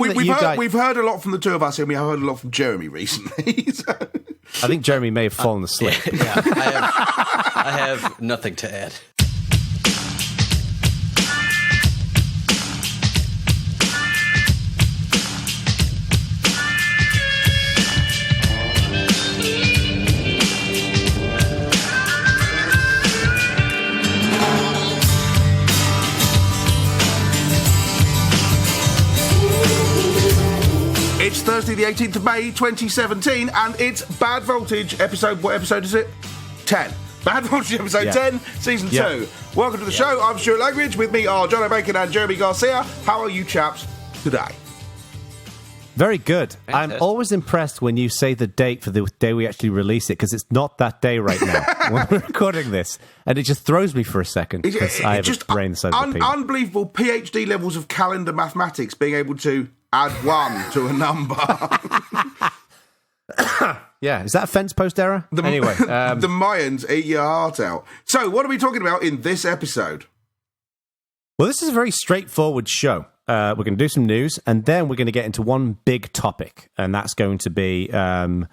that we've heard a lot from the two of us, and we have heard a lot from Jeremy recently. So. I think Jeremy may have fallen asleep. I have nothing to add. It's Thursday, the 18th of May, 2017, and it's Bad Voltage episode. What episode is it? 10. Bad Voltage episode 10, season 2. Welcome to the show. I'm Stuart Langridge. With me are Jono Bacon and Jeremy Garcia. How are you chaps today? Very good. Fantastic. I'm always impressed when you say the date for the day we actually release it, because it's not that day right now when we're recording this. And it just throws me for a second, because I have just a brain the size of a pea. Unbelievable PhD levels of calendar mathematics, being able to add 1 to a number. Yeah, is that a fence post error? Anyway. The Mayans eat your heart out. So, what are we talking about in this episode? Well, this is a very straightforward show. We're going to do some news, and then we're going to get into one big topic, and that's going to be based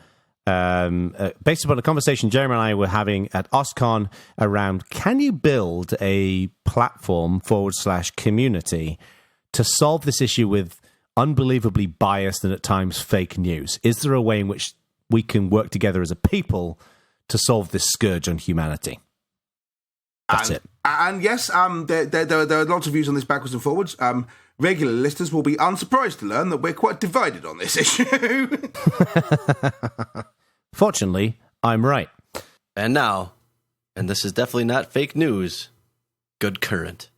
upon a conversation Jeremy and I were having at OSCON around, can you build a platform / community to solve this issue with unbelievably biased and at times fake news? Is there a way in which we can work together as a people to solve this scourge on humanity? That's it. And yes, there are lots of views on this backwards and forwards. Regular listeners will be unsurprised to learn that we're quite divided on this issue. Fortunately, I'm right. And now, and this is definitely not fake news, good current.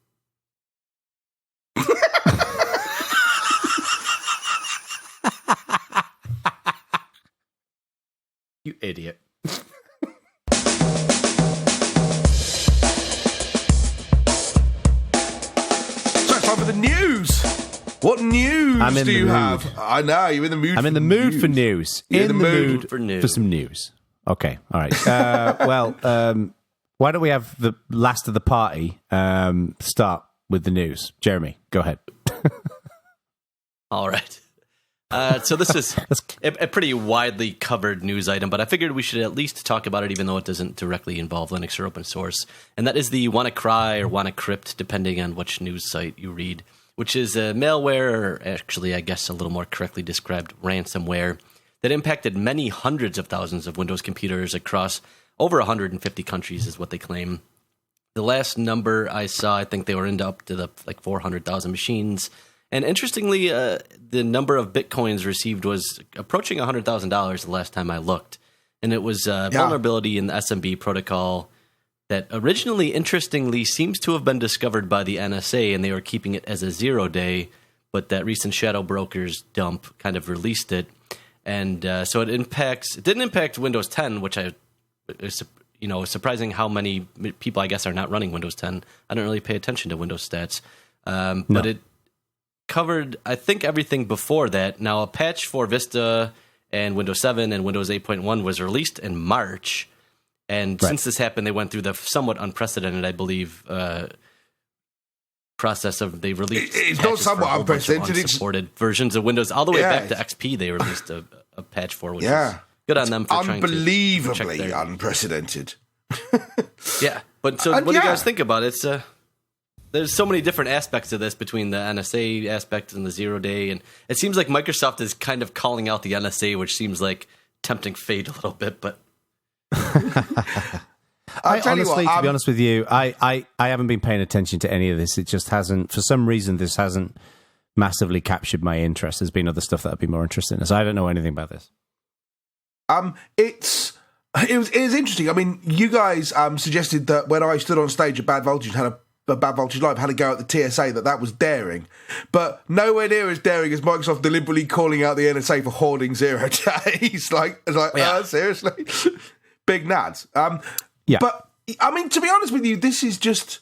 You idiot. Time for the news. What news do you have? I know, you're in the mood. I'm in the mood for news. In the mood for some news. Okay, all right. Why don't we have the last of the party start with the news? Jeremy, go ahead. All right. So this is a pretty widely covered news item, but I figured we should at least talk about it, even though it doesn't directly involve Linux or open source. And that is the WannaCry or WannaCrypt, depending on which news site you read, which is a malware, or actually, I guess a little more correctly described, ransomware, that impacted many hundreds of thousands of Windows computers across over 150 countries, is what they claim. The last number I saw, I think they were up to 400,000 machines. And interestingly, the number of bitcoins received was approaching $100,000 the last time I looked. And it was a vulnerability in the SMB protocol that originally, interestingly, seems to have been discovered by the NSA, and they were keeping it as a 0-day, but that recent shadow brokers dump kind of released it. And so it didn't impact Windows 10, which is surprising how many people, I guess, are not running Windows 10. I don't really pay attention to Windows stats. But it covered, I think, everything before that. Now, a patch for Vista and Windows 7 and Windows 8.1 was released in March. And since this happened, they went through the somewhat unprecedented, I believe, process of they released. It's not somewhat unprecedented. It's supported versions of Windows all the way back to XP. They released a patch for, which is good on them for trying to unbelievably unprecedented. Yeah, but so what do you guys think about it? There's so many different aspects of this between the NSA aspect and the 0-day, and it seems like Microsoft is kind of calling out the NSA, which seems like tempting fate a little bit. But I honestly, to be honest with you, I haven't been paying attention to any of this. It just hasn't, for some reason, this hasn't massively captured my interest. There's been other stuff that I'd be more interested in, so I don't know anything about this. It was interesting. I mean, you guys suggested that when I stood on stage at Bad Voltage and had a Bad Voltage Live, had a go at the TSA, that was daring. But nowhere near as daring as Microsoft deliberately calling out the NSA for hoarding 0 days. Seriously? Big nads. But, I mean, to be honest with you, this is just...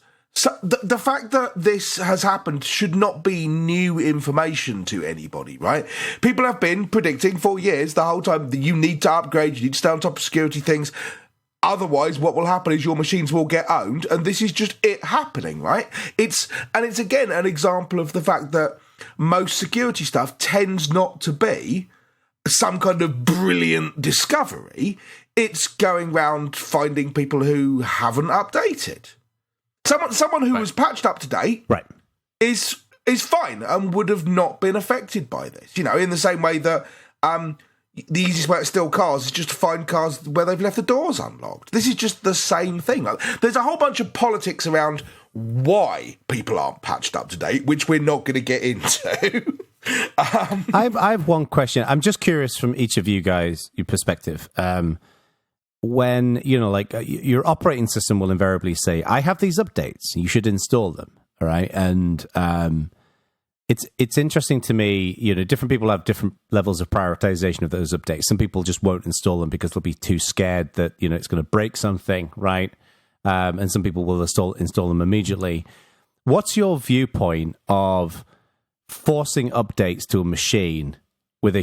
the fact that this has happened should not be new information to anybody, right? People have been predicting for years, the whole time, that you need to upgrade, you need to stay on top of security things. Otherwise, what will happen is your machines will get owned, and this is just it happening, right? It's again an example of the fact that most security stuff tends not to be some kind of brilliant discovery. It's going around finding people who haven't updated. Someone who was patched up to date is fine and would have not been affected by this. In the same way that the easiest way to steal cars is just to find cars where they've left the doors unlocked. This is just the same thing. There's a whole bunch of politics around why people aren't patched up to date, which we're not going to get into. I have one question. I'm just curious from each of you guys, your perspective. When, your operating system will invariably say, I have these updates, you should install them, all right? And it's interesting to me, different people have different levels of prioritization of those updates. Some people just won't install them because they'll be too scared that, it's going to break something, right? And some people will install them immediately. What's your viewpoint of forcing updates to a machine with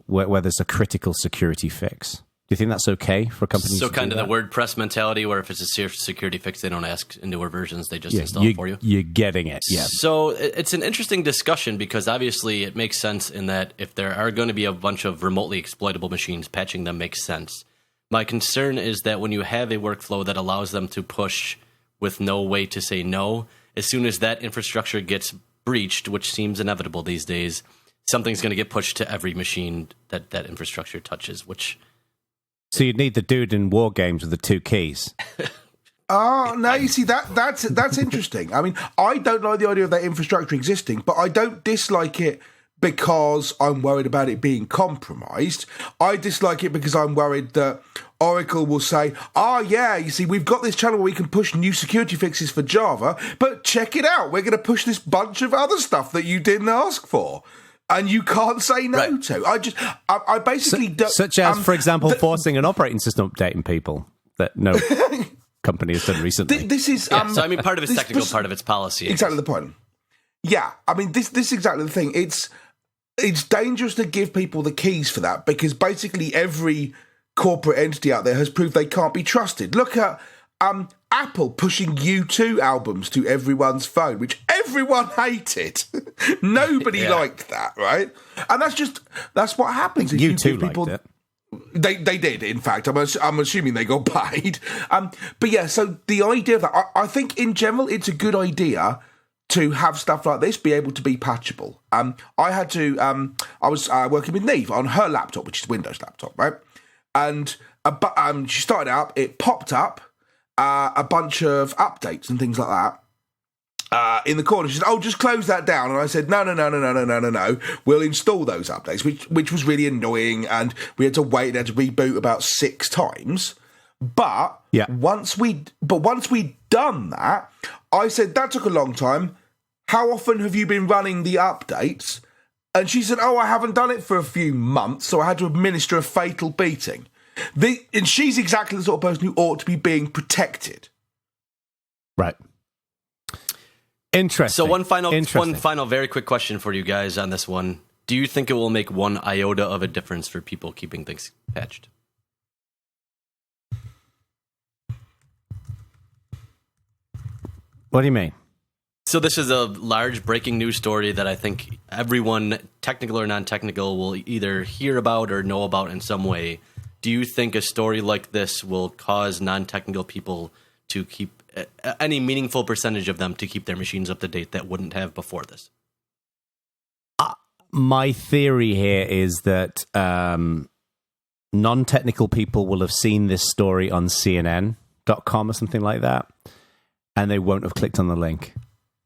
where there's a critical security fix? Do you think that's okay for companies? So to kind do of that? the WordPress mentality, where if it's a security fix, they don't ask in newer versions; they just install it for you. You're getting it, yeah. So it's an interesting discussion because obviously it makes sense in that if there are going to be a bunch of remotely exploitable machines, patching them makes sense. My concern is that when you have a workflow that allows them to push with no way to say no, as soon as that infrastructure gets breached, which seems inevitable these days, something's going to get pushed to every machine that infrastructure touches, which... So you'd need the dude in War Games with the 2 keys. Oh, no, you see, that's interesting. I mean, I don't like the idea of that infrastructure existing, but I don't dislike it because I'm worried about it being compromised. I dislike it because I'm worried that Oracle will say, yeah, you see, we've got this channel where we can push new security fixes for Java, but check it out, we're going to push this bunch of other stuff that you didn't ask for. And you can't say no to. I basically don't. Such as, for example, forcing an operating system updating people that no company has done recently. This is. So, part of it's technical, part of it's policy. Exactly the point. Yeah, this is exactly the thing. It's dangerous to give people the keys for that because basically every corporate entity out there has proved they can't be trusted. Look at Apple pushing U2 albums to everyone's phone, which everyone hated. Nobody liked that, right? And that's what happens. If U2 you give people, liked They it. did, in fact. I'm assuming they got paid. But yeah, so the idea of that, I think in general, it's a good idea to have stuff like this be able to be patchable. I had to, I was working with Neve on her laptop, which is a Windows laptop, right? And she started out, it popped up a bunch of updates and things like that. In the corner, she said, just close that down. And I said, no. We'll install those updates, which was really annoying. And we had to wait and had to reboot about 6 times. But once we'd done that, I said, that took a long time. How often have you been running the updates? And she said, I haven't done it for a few months, so I had to administer a fatal beating. And she's exactly the sort of person who ought to be being protected. Right. Interesting. So one final very quick question for you guys on this one. Do you think it will make one iota of a difference for people keeping things patched? What do you mean? So this is a large breaking news story that I think everyone, technical or non-technical, will either hear about or know about in some way. Do you think a story like this will cause non-technical people to keep any meaningful percentage of them to keep their machines up to date that wouldn't have before this? My theory here is that non-technical people will have seen this story on CNN.com or something like that, and they won't have clicked on the link.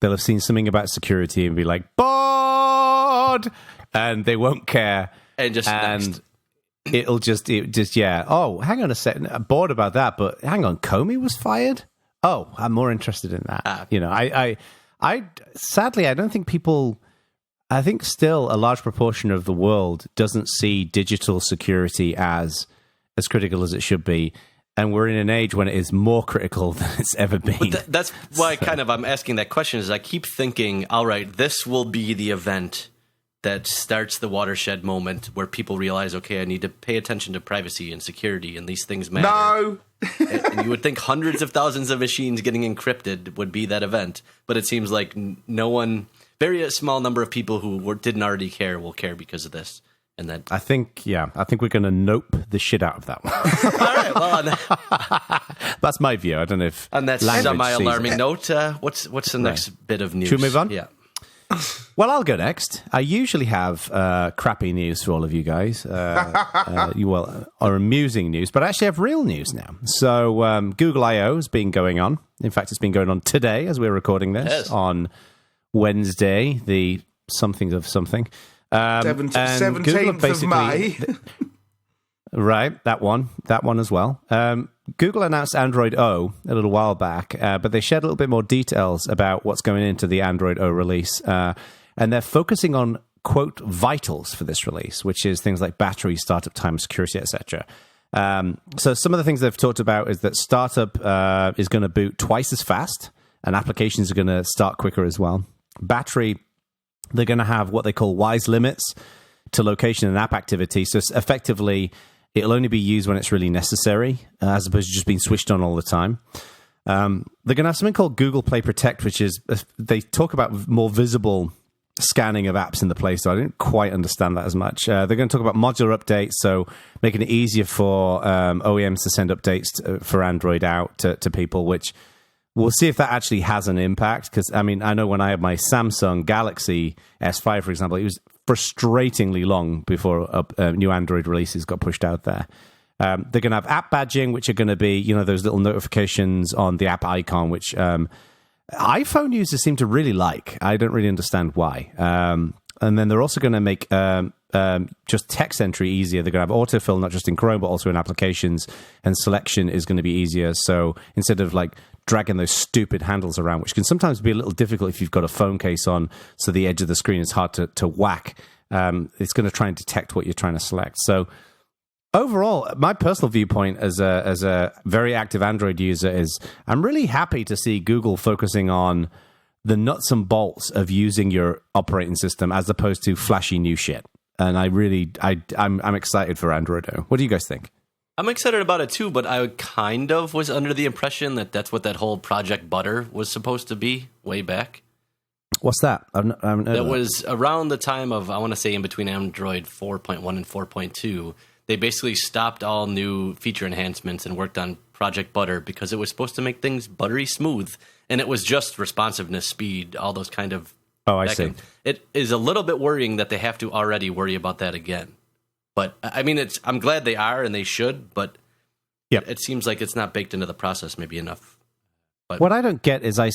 They'll have seen something about security and be like, bored! And they won't care. Next. It'll just, oh, hang on a second. I'm bored about that, but hang on, Comey was fired? Oh, I'm more interested in that. I sadly, I don't think people, I think still a large proportion of the world doesn't see digital security as critical as it should be. And we're in an age when it is more critical than it's ever been. That's why I'm asking that question is I keep thinking, all right, this will be the event that starts the watershed moment where people realize, okay, I need to pay attention to privacy and security and these things matter. No! And you would think hundreds of thousands of machines getting encrypted would be that event. But it seems like no one very small number of people who didn't already care will care because of this. And then I think we're going to nope the shit out of that one. All right, well, that's my view. I don't know if on that semi-alarming note, what's the next bit of news? Should we move on? Yeah. Well, I'll go next. I usually have crappy news for all of you guys, or amusing news, but I actually have real news now. So Google I.O. has been going on. In fact, it's been going on today as we're recording this on Wednesday, the something of something. 17th of May. Right, that one as well. Google announced Android O a little while back, but they shared a little bit more details about what's going into the Android O release. And they're focusing on, quote, vitals for this release, which is things like battery, startup time, security, etc. So some of the things they've talked about is that startup is going to boot twice as fast, and applications are going to start quicker as well. Battery, they're going to have what they call wise limits to location and app activity. So effectively, it'll only be used when it's really necessary, as opposed to just being switched on all the time. They're going to have something called Google Play Protect, which is, they talk about more visible scanning of apps in the Play Store. I didn't quite understand that as much. They're going to talk about modular updates, so making it easier for OEMs to send updates for Android out to people, which we'll see if that actually has an impact. Because, I mean, I know when I had my Samsung Galaxy S5, for example, it was frustratingly long before new Android releases got pushed out there. They're going to have app badging, which are going to be, those little notifications on the app icon, which iPhone users seem to really like. I don't really understand why. And then they're also going to make just text entry easier. They're going to have autofill, not just in Chrome, but also in applications. And selection is going to be easier. So instead of dragging those stupid handles around, which can sometimes be a little difficult if you've got a phone case on, so the edge of the screen is hard to whack. It's going to try and detect what you're trying to select. So overall, my personal viewpoint as a very active Android user is I'm really happy to see Google focusing on the nuts and bolts of using your operating system as opposed to flashy new shit. And I'm excited for Android O. What do you guys think? I'm excited about it too, but I kind of was under the impression that that's what that whole Project Butter was supposed to be way back. What's that? That was around the time of, I want to say, in between Android 4.1 and 4.2. They basically stopped all new feature enhancements and worked on Project Butter because it was supposed to make things buttery smooth. And it was just responsiveness, speed, all those kind of... Oh, I see. It is a little bit worrying that they have to already worry about that again. But, I mean, I'm glad they are, and they should, but it seems like it's not baked into the process maybe enough. But what I don't get is I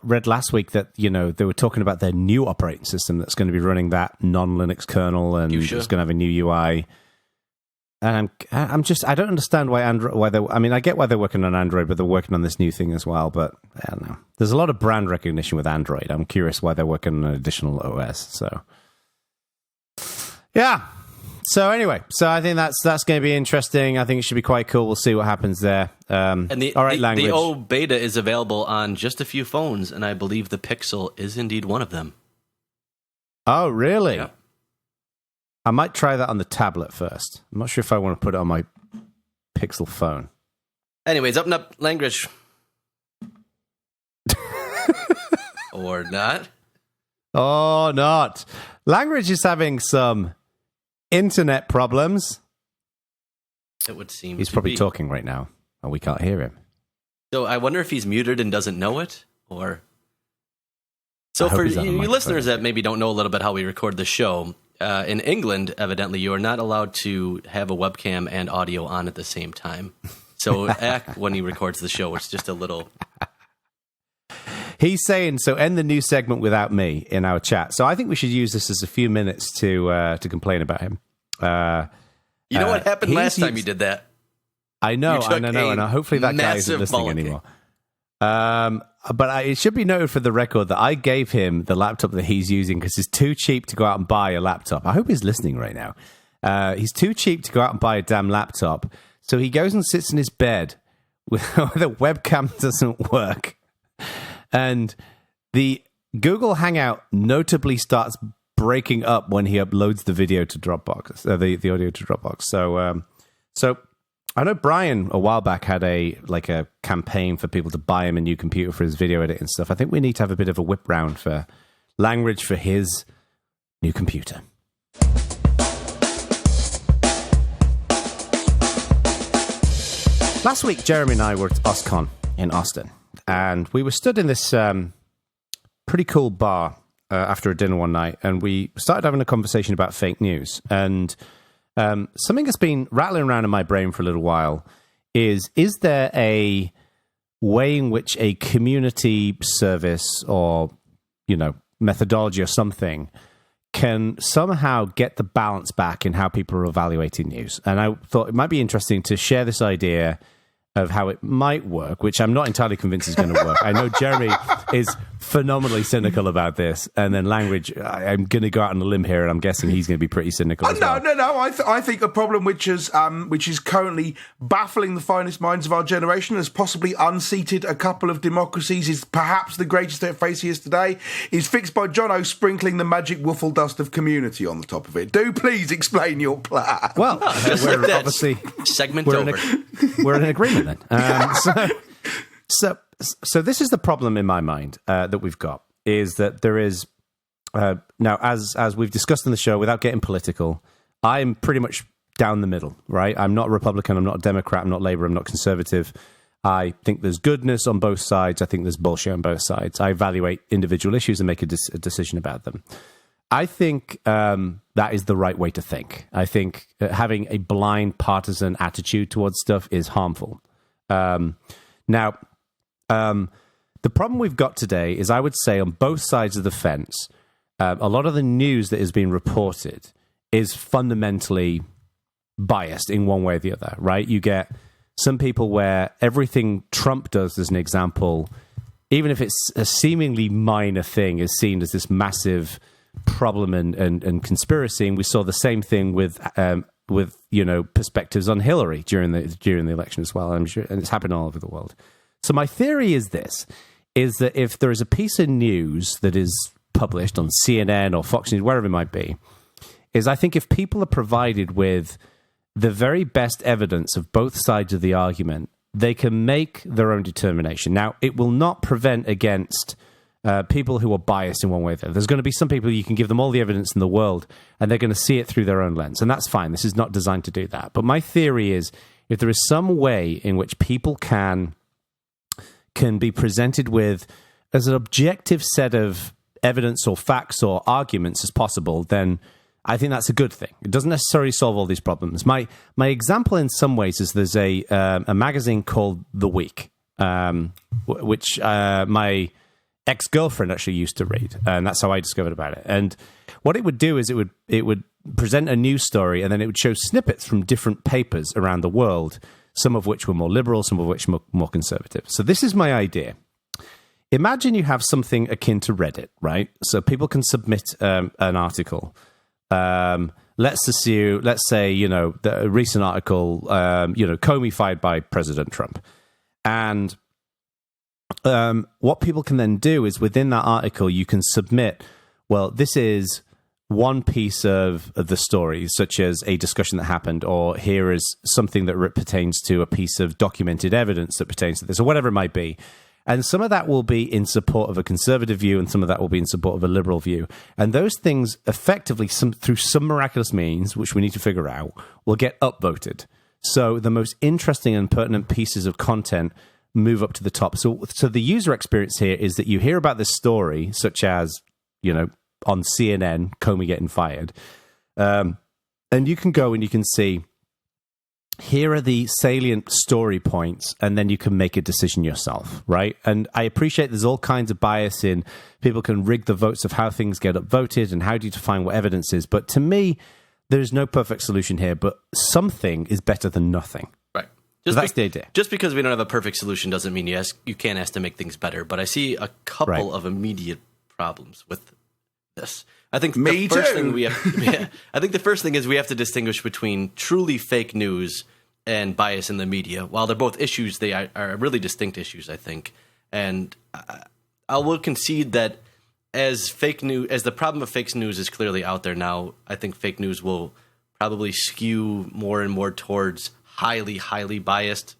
read last week that, they were talking about their new operating system that's going to be running that non-Linux kernel, and it's going to have a new UI. And I don't understand why I get why they're working on Android, but they're working on this new thing as well. But I don't know. There's a lot of brand recognition with Android. I'm curious why they're working on an additional OS. So, yeah. So anyway, I think that's going to be interesting. I think it should be quite cool. We'll see what happens there. And Langridge. The O beta is available on just a few phones, and I believe the Pixel is indeed one of them. Oh, really? Yeah. I might try that on the tablet first. I'm not sure if I want to put it on my Pixel phone. Anyways, up and up, Langridge. Or not. Oh, not. Langridge is having some internet problems. It would seem he's probably talking right now, and we can't hear him. So I wonder if he's muted and doesn't know it, or... So for you listeners that maybe don't know a little bit how we record the show, in England, evidently, you are not allowed to have a webcam and audio on at the same time. So when he records the show, it's just a little... He's saying, so end the new segment without me in our chat. So I think we should use this as a few minutes to complain about him. You know what happened last time you did that? I know, and hopefully that guy isn't listening anymore. But it should be noted for the record that I gave him the laptop that he's using because it's too cheap to go out and buy a laptop. I hope he's listening right now. He's too cheap to go out and buy a damn laptop. So he goes and sits in his bed where the webcam doesn't work. And the Google Hangout notably starts breaking up when he uploads the video to Dropbox, the audio to Dropbox. So I know Brian a while back had a campaign for people to buy him a new computer for his video editing stuff. I think we need to have a bit of a whip round for Langridge for his new computer. Last week, Jeremy and I were at OSCON in Austin, and we were stood in this pretty cool bar after a dinner one night, and we started having a conversation about fake news. And something that's been rattling around in my brain for a little while is there a way in which a community service or, methodology or something can somehow get the balance back in how people are evaluating news? And I thought it might be interesting to share this idea of how it might work, which I'm not entirely convinced is going to work. I know Jeremy is phenomenally cynical about this, and then Langridge, I'm going to go out on a limb here, and I'm guessing he's going to be pretty cynical as well. No. I think a problem which is currently baffling the finest minds of our generation, has possibly unseated a couple of democracies, is perhaps the greatest threat facing us today, is fixed by Jono sprinkling the magic waffle dust of community on the top of it. Do please explain your plan. Well, just we're like that. obviously Segment we're over. We're in agreement then. So this is the problem in my mind that we've got, is that there is now, as we've discussed in the show, without getting political, I'm pretty much down the middle, right? I'm not a Republican, I'm not a Democrat, I'm not Labour, I'm not Conservative. I think there's goodness on both sides. I think there's bullshit on both sides. I evaluate individual issues and make a decision about them. I think that is the right way to think. I think having a blind partisan attitude towards stuff is harmful. Now, the problem we've got today is, I would say, on both sides of the fence, a lot of the news that is being reported is fundamentally biased in one way or the other, right? You get some people where everything Trump does, as an example, even if it's a seemingly minor thing, is seen as this massive problem and conspiracy. And we saw the same thing with perspectives on Hillary during the election as well. I'm sure, and it's happened all over the world. So my theory is that if there is a piece of news that is published on CNN or Fox News, wherever it might be, is I think if people are provided with the very best evidence of both sides of the argument, they can make their own determination. Now, it will not prevent against people who are biased in one way or the other. There's going to be some people you can give them all the evidence in the world, and they're going to see it through their own lens, and that's fine. This is not designed to do that. But my theory is, if there is some way in which people can be presented with as an objective set of evidence or facts or arguments as possible, then I think that's a good thing. It doesn't necessarily solve all these problems. My example in some ways is there's a magazine called The Week, which my ex-girlfriend actually used to read, and that's how I discovered about it. And what it would do is it would present a news story, and then it would show snippets from different papers around the world, some of which were more liberal, some of which were more conservative. So this is my idea. Imagine you have something akin to Reddit, right? So people can submit an article. Let's say, the recent article, Comey fired by President Trump. And what people can then do is, within that article, you can submit, well, this is one piece of the story, such as a discussion that happened, or here is something that pertains to a piece of documented evidence that pertains to this, or whatever it might be. And some of that will be in support of a conservative view, and some of that will be in support of a liberal view. And those things effectively, through some miraculous means, which we need to figure out, will get upvoted. So the most interesting and pertinent pieces of content move up to the top. So the user experience here is that you hear about this story, such as, on CNN, Comey getting fired. And you can go and you can see, here are the salient story points, and then you can make a decision yourself, right? And I appreciate there's all kinds of bias in people can rig the votes of how things get upvoted and how do you define what evidence is. But to me, there's no perfect solution here, but something is better than nothing. Right. So that's the idea. Just because we don't have a perfect solution doesn't mean you can't ask to make things better. But I see a couple of immediate problems with this. I think the first thing is we have to distinguish between truly fake news and bias in the media. While they're both issues, they are really distinct issues, I think. And I will concede that as the problem of fake news is clearly out there now, I think fake news will probably skew more and more towards highly, highly biased,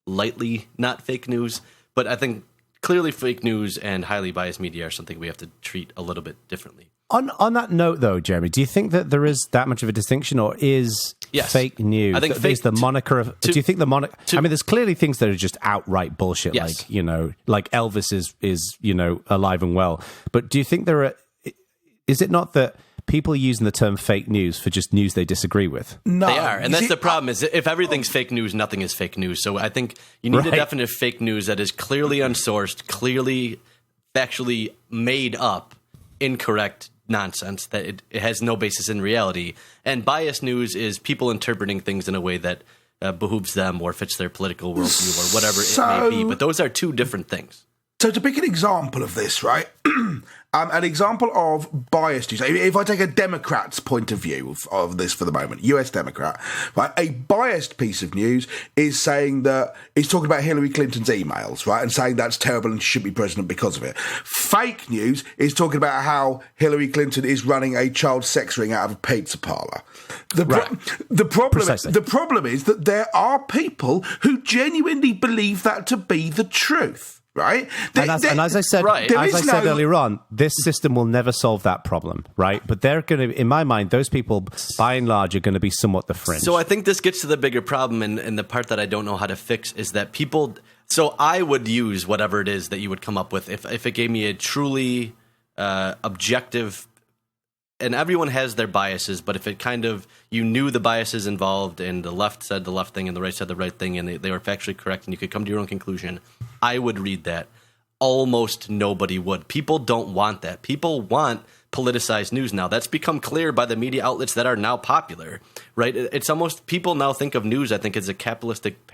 lightly not fake news. But I think clearly fake news and highly biased media are something we have to treat a little bit differently. On that note, though, Jeremy, do you think that there is that much of a distinction, or is fake news? I think there's the moniker of. Do you think the moniker? I mean, there's clearly things that are just outright bullshit, yes. like Elvis is alive and well. But do you think there are? Is it not that people are using the term fake news for just news they disagree with? No, they are, and that's the problem. Is if everything's fake news, nothing is fake news. So I think you need a definite fake news that is clearly unsourced, clearly factually made up, incorrect nonsense that it has no basis in reality. And biased news is people interpreting things in a way that behooves them or fits their political worldview or whatever it may be. But those are two different things. So to pick an example of this, right? An example of biased news. If I take a Democrat's point of view of this for the moment, US Democrat, right? A biased piece of news is saying that it's talking about Hillary Clinton's emails, right? And saying that's terrible and she should be president because of it. Fake news is talking about how Hillary Clinton is running a child sex ring out of a pizza parlor. The problem is that there are people who genuinely believe that to be the truth. Right, and as I said, earlier on, this system will never solve that problem, right? But they're going to, in my mind, those people, by and large, are going to be somewhat the fringe. So I think this gets to the bigger problem, and the part that I don't know how to fix is that people. So I would use whatever it is that you would come up with if it gave me a truly objective. And everyone has their biases, but if it kind of, you knew the biases involved and the left said the left thing and the right said the right thing and they were factually correct and you could come to your own conclusion, I would read that. Almost nobody would. People don't want that. People want politicized news now. That's become clear by the media outlets that are now popular, right? It's almost, people now think of news, I think, as a capitalistic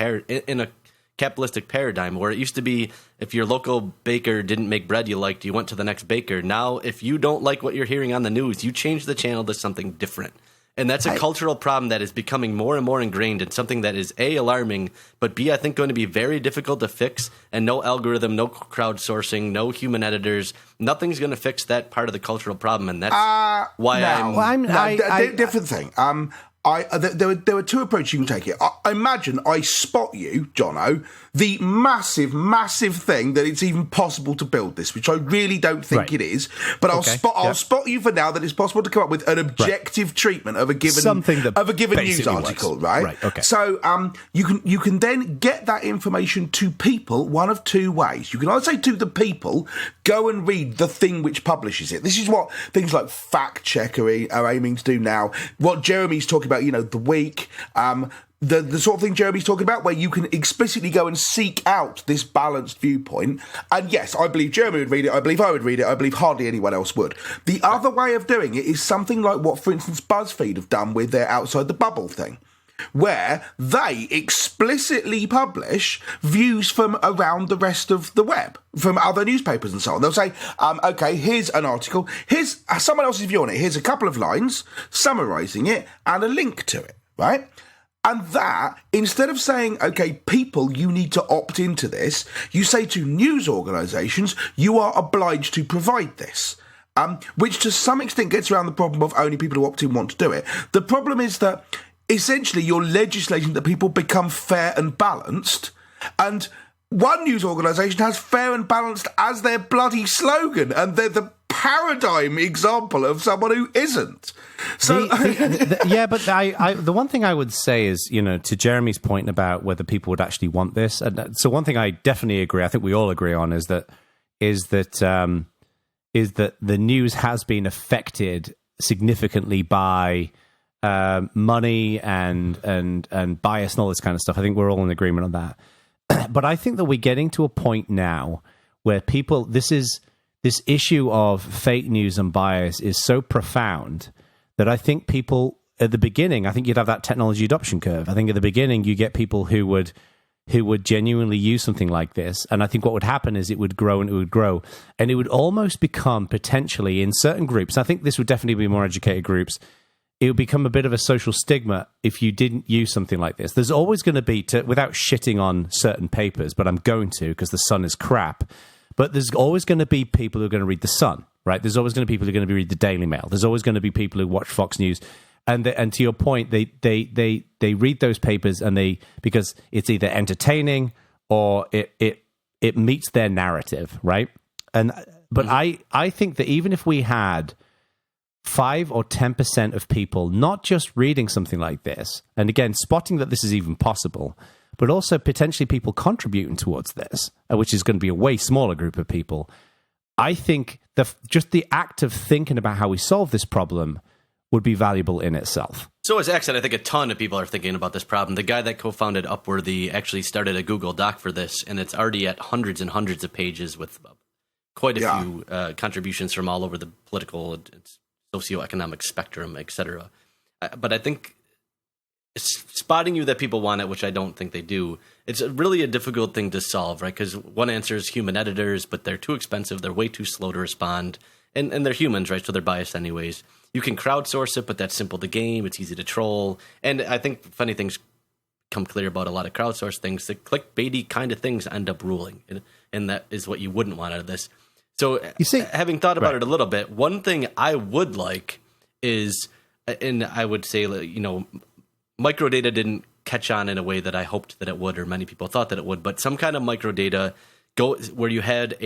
paradigm where it used to be if your local baker didn't make bread you liked, you went to the next baker. Now, if you don't like what you're hearing on the news, you change the channel to something different. And that's a cultural problem that is becoming more and more ingrained in something that is A, alarming, but B, I think going to be very difficult to fix, and no algorithm, no crowdsourcing, no human editors, nothing's going to fix that part of the cultural problem. And that's different thing. There were two approaches you can take it. I imagine I spot you, Jono, the massive thing that it's even possible to build this, which I really don't think it is. But I'll spot you for now that it's possible to come up with an objective treatment of a given news article, right? Right. Okay. So you can then get that information to people one of two ways. You can either say to the people, go and read the thing which publishes it. This is what things like Fact Check are aiming to do now. What Jeremy's talking about, The Week, the sort of thing Jeremy's talking about, where you can explicitly go and seek out this balanced viewpoint. And yes, I believe Jeremy would read it, I believe I would read it, I believe hardly anyone else would. The other way of doing it is something like what, for instance, BuzzFeed have done with their Outside the Bubble thing, where they explicitly publish views from around the rest of the web, from other newspapers and so on. They'll say, okay, here's an article, here's someone else's view on it, here's a couple of lines summarising it and a link to it, right? And that, instead of saying, okay, people, you need to opt into this, you say to news organisations, you are obliged to provide this. Which to some extent gets around the problem of only people who opt in want to do it. The problem is that essentially you're legislating that people become fair and balanced, and one news organisation has fair and balanced as their bloody slogan, and they're the paradigm example of someone who isn't. So, the one thing I would say is, to Jeremy's point about whether people would actually want this. So one thing I definitely agree, I think we all agree on, is that the news has been affected significantly by money and bias and all this kind of stuff. I think we're all in agreement on that. But I think that we're getting to a point now where this issue of fake news and bias is so profound that I think people at the beginning, I think you'd have that technology adoption curve. I think at the beginning you get people who would genuinely use something like this, and I think what would happen is it would grow and it would grow, and it would almost become potentially in certain groups. I think this would definitely be more educated groups. It would become a bit of a social stigma if you didn't use something like this. There's always going to be, without shitting on certain papers, but I'm going to because the Sun is crap. But there's always going to be people who are going to read the Sun, right? There's always going to be people who are going to read the Daily Mail. There's always going to be people who watch Fox News. And to your point, they read those papers because it's either entertaining or it it meets their narrative, right? But I think that even if we had 5 or 10% of people not just reading something like this, and again, spotting that this is even possible, but also potentially people contributing towards this, which is going to be a way smaller group of people, I think just the act of thinking about how we solve this problem would be valuable in itself. So as X said, I think a ton of people are thinking about this problem. The guy that co-founded Upworthy actually started a Google Doc for this, and it's already at hundreds and hundreds of pages with quite a few contributions from all over the political and socioeconomic spectrum, etc. But I think spotting you that people want it, which I don't think they do, it's really a difficult thing to solve, right? Because one answer is human editors, but they're too expensive. They're way too slow to respond. And they're humans, right? So they're biased anyways. You can crowdsource it, but that's simple to game. It's easy to troll. And I think funny things come clear about a lot of crowdsourced things. The clickbaity kind of things end up ruling. And that is what you wouldn't want out of this. So you see, having thought about it a little bit, one thing I would like is, and I would say, microdata didn't catch on in a way that I hoped that it would, or many people thought that it would, but some kind of microdata where you had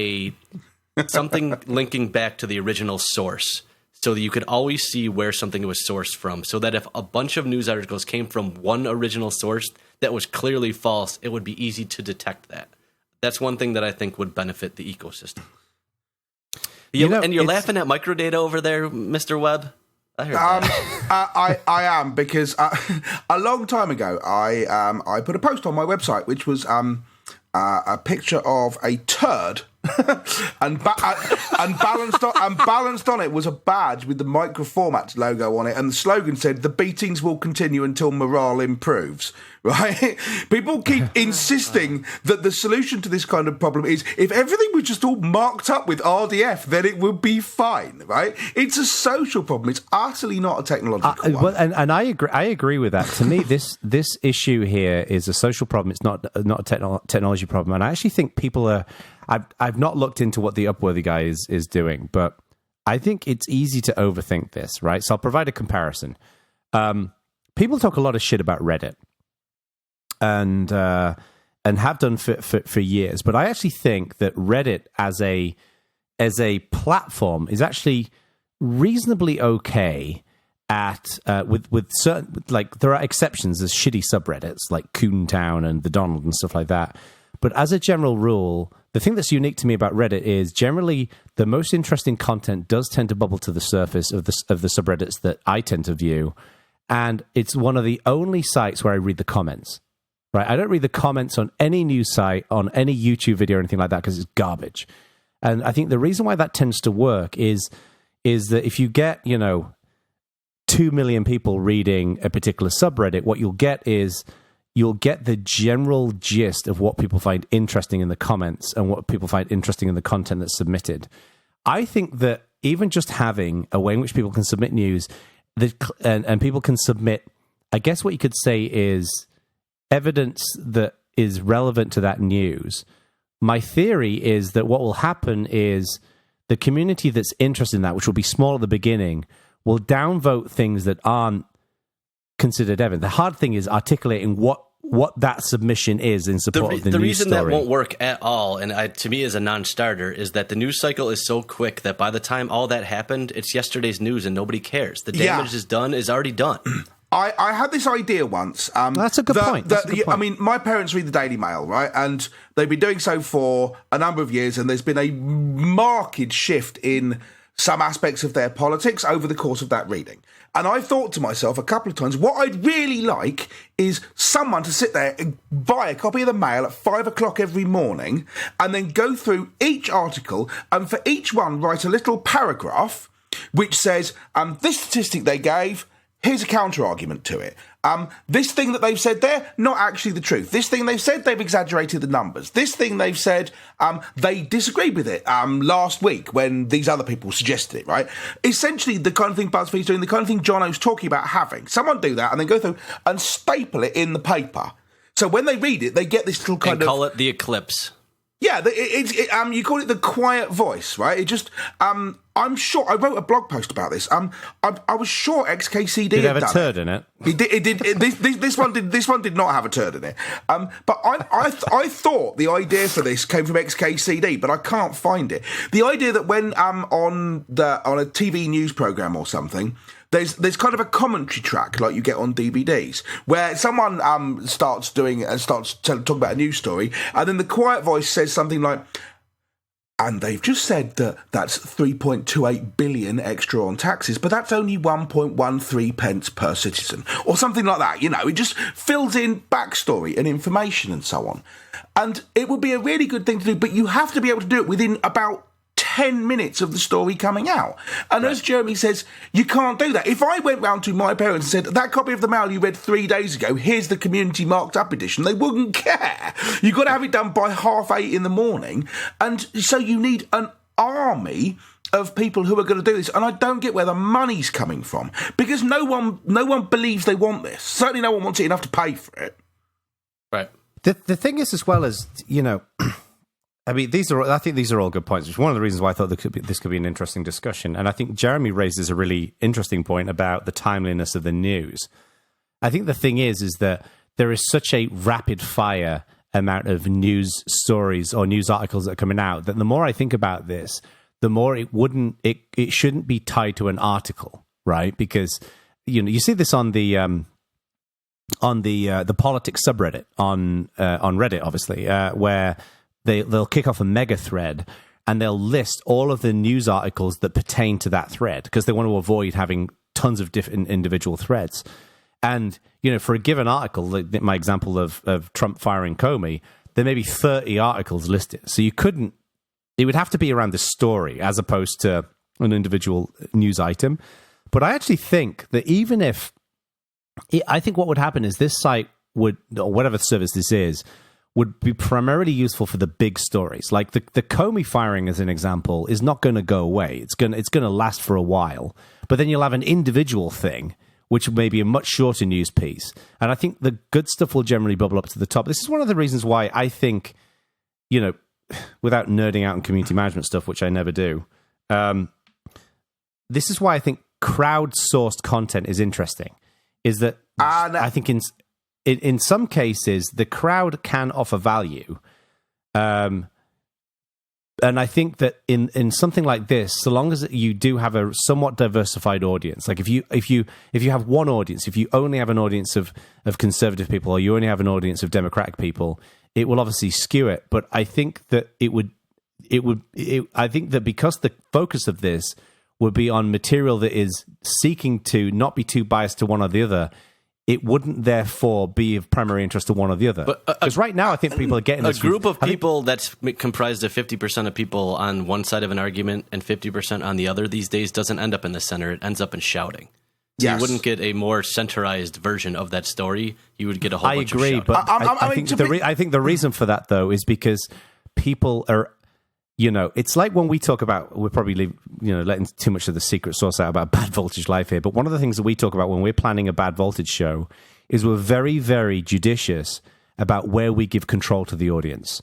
something linking back to the original source, so that you could always see where something was sourced from, so that if a bunch of news articles came from one original source that was clearly false, it would be easy to detect that. That's one thing that I think would benefit the ecosystem. And you're laughing at microdata over there, Mr. Webb? I heard that. I am, because a long time ago I put a post on my website which was a picture of a turd and balanced on it was a badge with the microformats logo on it, and the slogan said, "The beatings will continue until morale improves." Right? People keep insisting that the solution to this kind of problem is if everything was just all marked up with RDF, then it would be fine, right? It's a social problem. It's utterly not a technological one. Well, and I agree with that. To me, this issue here is a social problem. It's not a technology problem. And I actually think people are... I've not looked into what the Upworthy guy is doing, but I think it's easy to overthink this, right? So I'll provide a comparison. People talk a lot of shit about Reddit, and have done for years, but I actually think that Reddit as a platform is actually reasonably okay at with certain, like, there are exceptions. There's shitty subreddits like Coontown and the Donald and stuff like that. But as a general rule, the thing that's unique to me about Reddit is generally the most interesting content does tend to bubble to the surface of the subreddits that I tend to view. And it's one of the only sites where I read the comments, right? I don't read the comments on any news site, on any YouTube video or anything like that, because it's garbage. And I think the reason why that tends to work is that if you get, 2 million people reading a particular subreddit, what you'll get is you'll get the general gist of what people find interesting in the comments and what people find interesting in the content that's submitted. I think that even just having a way in which people can submit news and people can submit, I guess what you could say is evidence that is relevant to that news. My theory is that what will happen is the community that's interested in that, which will be small at the beginning, will downvote things that aren't considered evident. The hard thing is articulating what that submission is in support of the news story. The reason that won't work at all, and to me as a non-starter, is that the news cycle is so quick that by the time all that happened, it's yesterday's news and nobody cares. The damage is already done. I had this idea once. That's a good point. I mean, my parents read the Daily Mail, right? And they've been doing so for a number of years, and there's been a marked shift in some aspects of their politics over the course of that reading. And I thought to myself a couple of times, what I'd really like is someone to sit there and buy a copy of the Mail at 5 o'clock every morning and then go through each article and for each one write a little paragraph which says, this statistic they gave, here's a counter-argument to it. This thing that they've said there, not actually the truth. This thing they've said, they've exaggerated the numbers. This thing they've said, they disagreed with it last week when these other people suggested it, right? Essentially, the kind of thing BuzzFeed's doing, the kind of thing Jono's talking about having. Someone do that and then go through and staple it in the paper. So when they read it, they get this little kind of... And call it the eclipse. Yeah, you call it the quiet voice, right? It just, I'm sure, I wrote a blog post about this. I was sure XKCD did it had have a turd in it? It did. This one did not have a turd in it. But I thought the idea for this came from XKCD, but I can't find it. The idea that when on a TV news program or something, there's kind of a commentary track like you get on DVDs where someone starts talking about a news story, and then the quiet voice says something like, and they've just said that that's 3.28 billion extra on taxes, but that's only 1.13 pence per citizen, or something like that. You know, it just fills in backstory and information and so on. And it would be a really good thing to do, but you have to be able to do it within about 10 minutes of the story coming out. And as Jeremy says, you can't do that. If I went round to my parents and said, that copy of the Mail you read 3 days ago, here's the community marked up edition, they wouldn't care. You've got to have it done by 8:30 in the morning. And so you need an army of people who are going to do this. And I don't get where the money's coming from, because no one believes they want this. Certainly no one wants it enough to pay for it. Right. The thing is, as well as, you know, I mean, I think these are all good points. Which is one of the reasons why I thought this could be an interesting discussion. And I think Jeremy raises a really interesting point about the timeliness of the news. I think the thing is that there is such a rapid fire amount of news stories or news articles that are coming out that the more I think about this, the more it shouldn't be tied to an article, right? Because, you know, you see this on the politics subreddit on Reddit, obviously, where they'll kick off a mega thread and they'll list all of the news articles that pertain to that thread because they want to avoid having tons of different individual threads. And, you know, for a given article, like my example of Trump firing Comey, there may be 30 articles listed. So it would have to be around the story as opposed to an individual news item. But I actually think that I think what would happen is this site would, or whatever service this is, would be primarily useful for the big stories. Like the Comey firing, as an example, is not going to go away. It's going to last for a while. But then you'll have an individual thing, which may be a much shorter news piece. And I think the good stuff will generally bubble up to the top. This is one of the reasons why I think, you know, without nerding out on community management stuff, which I never do, this is why I think crowdsourced content is interesting. Is that I think in some cases, the crowd can offer value. And I think that in something like this, so long as you do have a somewhat diversified audience, like if you have one audience, if you only have an audience of conservative people or you only have an audience of democratic people, it will obviously skew it. But I think that I think that because the focus of this would be on material that is seeking to not be too biased to one or the other, it wouldn't therefore be of primary interest to one or the other. Because right now, I think people are getting a group of people that's comprised of 50% of people on one side of an argument and 50% on the other these days doesn't end up in the center. It ends up in shouting. So you wouldn't get a more centralized version of that story. You would get a whole bunch of shouting. But I think the reason for that, though, is because people are... You know, it's like when we talk about, we're probably letting too much of the secret sauce out about Bad Voltage Live here, but one of the things that we talk about when we're planning a Bad Voltage show is we're very, very judicious about where we give control to the audience.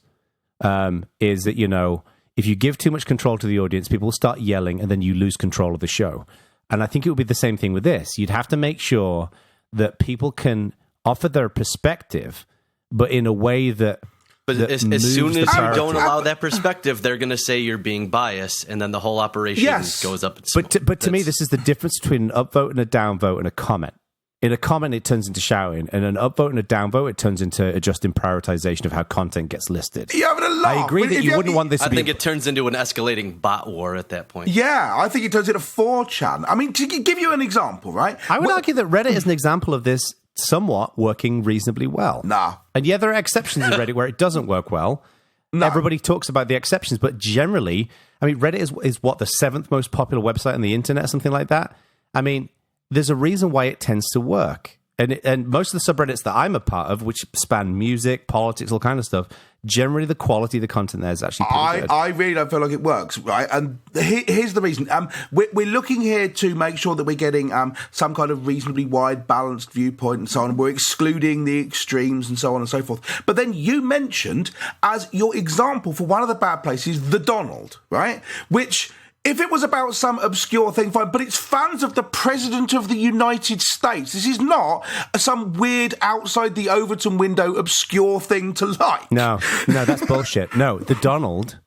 Is that, you know, if you give too much control to the audience, people will start yelling and then you lose control of the show. And I think it would be the same thing with this. You'd have to make sure that people can offer their perspective, but in a way that... But as soon as you don't allow that perspective, they're going to say you're being biased, and then the whole operation goes up in smoke. But to me, this is the difference between an upvote and a downvote and a comment. In a comment, it turns into shouting, and an upvote and a downvote, it turns into adjusting prioritization of how content gets listed. You're having a laugh. I agree that you wouldn't want this to be... I think it turns into an escalating bot war at that point. Yeah, I think it turns into 4chan. I mean, to give you an example, right? I would argue that Reddit is an example of this somewhat working reasonably well. Nah. And yeah, there are exceptions in Reddit where it doesn't work well. No. Everybody talks about the exceptions, but generally, I mean, Reddit is what, the 7th most popular website on the internet, something like that? I mean, there's a reason why it tends to work. And most of the subreddits that I'm a part of, which span music, politics, all kind of stuff, generally the quality of the content there is actually pretty good. I really don't feel like it works, right? And here's the reason. We're looking here to make sure that we're getting some kind of reasonably wide, balanced viewpoint and so on. We're excluding the extremes and so on and so forth. But then you mentioned as your example for one of the bad places, the Donald, right? Which, if it was about some obscure thing, fine, but it's fans of the President of the United States. This is not some weird outside the Overton window obscure thing to like. No, that's bullshit. No, the Donald,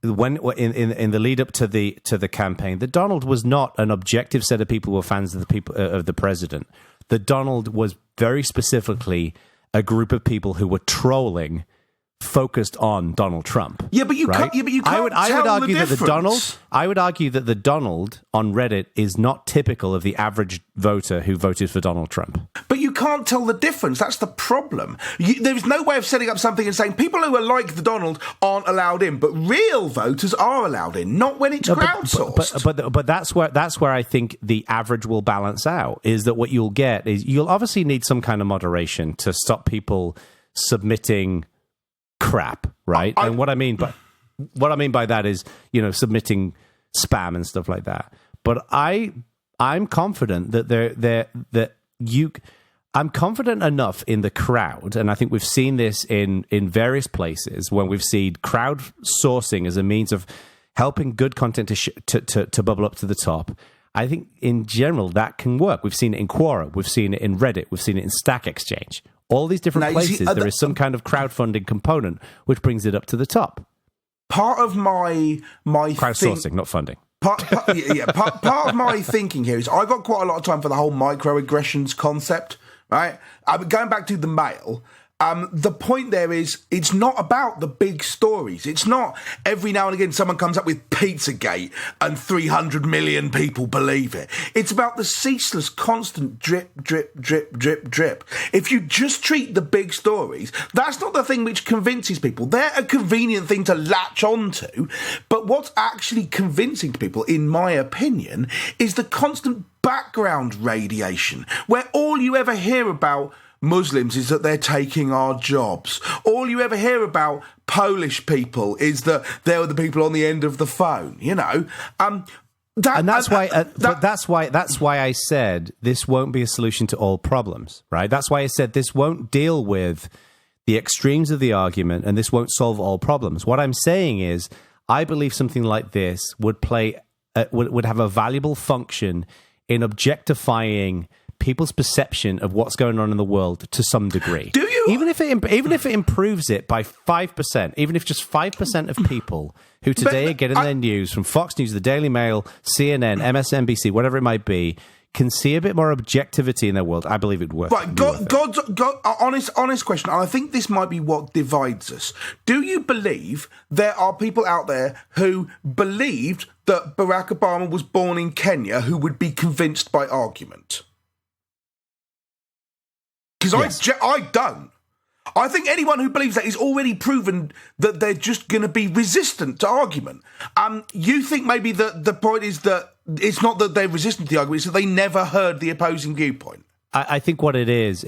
when in the lead up to the campaign, the Donald was not an objective set of people who were fans of the president. The Donald was very specifically a group of people who were trolling, focused on Donald Trump. Yeah, but you right? can't. Yeah, but you can't. I would argue that the Donald. I would argue that the Donald on Reddit is not typical of the average voter who voted for Donald Trump. But you can't tell the difference. That's the problem. There's no way of setting up something and saying people who are like the Donald aren't allowed in, but real voters are allowed in. Not when it's crowdsourced. But that's where I think the average will balance out. Is that what you'll get is you'll obviously need some kind of moderation to stop people submitting crap, right? And what I mean by that is, submitting spam and stuff like that. But I'm confident that I'm confident enough in the crowd, and I think we've seen this in various places when we've seen crowdsourcing as a means of helping good content to bubble up to the top. I think in general that can work. We've seen it in Quora, we've seen it in Reddit, we've seen it in Stack Exchange. All these different places, there is some kind of crowdfunding component which brings it up to the top. Part of my crowdsourcing, not funding. Part of my thinking here is I got quite a lot of time for the whole microaggressions concept, right? Going back to the mail. The point there is it's not about the big stories. It's not every now and again someone comes up with Pizzagate and 300 million people believe it. It's about the ceaseless, constant drip, drip, drip, drip, drip. If you just treat the big stories, that's not the thing which convinces people. They're a convenient thing to latch onto. But what's actually convincing to people, in my opinion, is the constant background radiation, where all you ever hear about Muslims is that they're taking our jobs. All you ever hear about Polish people is that they're the people on the end of the phone. That's why I said this won't be a solution to all problems, right? That's why I said this won't deal with the extremes of the argument, and this won't solve all problems. What I'm saying is, I believe something like this would would have a valuable function in objectifying people's perception of what's going on in the world to some degree. Do you? Even if it improves it by 5%, even if just 5% of people who today are getting their news from Fox News, the Daily Mail, CNN, MSNBC, whatever it might be, can see a bit more objectivity in their world, I believe it would work. Right, honest question, and I think this might be what divides us. Do you believe there are people out there who believed that Barack Obama was born in Kenya who would be convinced by argument? Because yes. I don't. I think anyone who believes that is already proven that they're just going to be resistant to argument. You think maybe that the point is that it's not that they're resistant to the argument, it's that they never heard the opposing viewpoint. I think what it is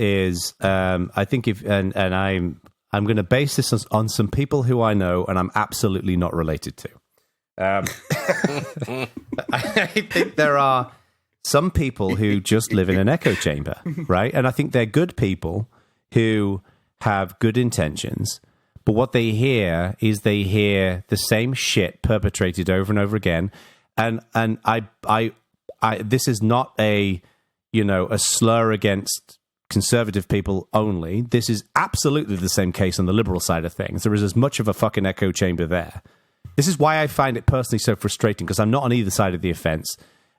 I think if and I'm going to base this on some people who I know and I'm absolutely not related to. I think there are some people who just live in an echo chamber, right? And I think they're good people who have good intentions, but what they hear is they hear the same shit perpetrated over and over again. And I this is not a slur against conservative people only. This is absolutely the same case on the liberal side of things. There is as much of a fucking echo chamber there. This is why I find it personally so frustrating, because I'm not on either side of the offense.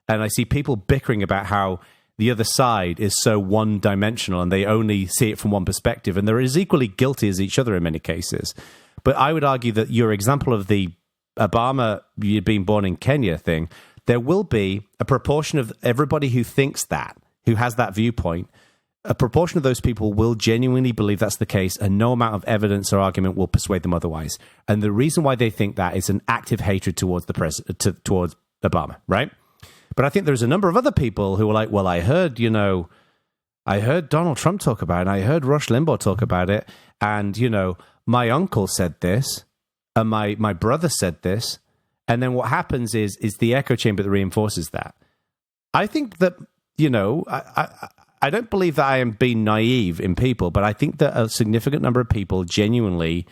And I see people bickering about how the other side is so one-dimensional and they only see it from one perspective, and they're as equally guilty as each other in many cases. But I would argue that your example of the Obama being born in Kenya thing, there will be a proportion of everybody who thinks that, who has that viewpoint, a proportion of those people will genuinely believe that's the case, and no amount of evidence or argument will persuade them otherwise. And the reason why they think that is an active hatred towards the towards Obama, right? But I think there's a number of other people who are like, well, I heard, I heard Donald Trump talk about it, and I heard Rush Limbaugh talk about it, and, my uncle said this, and my brother said this, and then what happens is the echo chamber that reinforces that. I think that, I don't believe that I am being naive in people, but I think that a significant number of people genuinely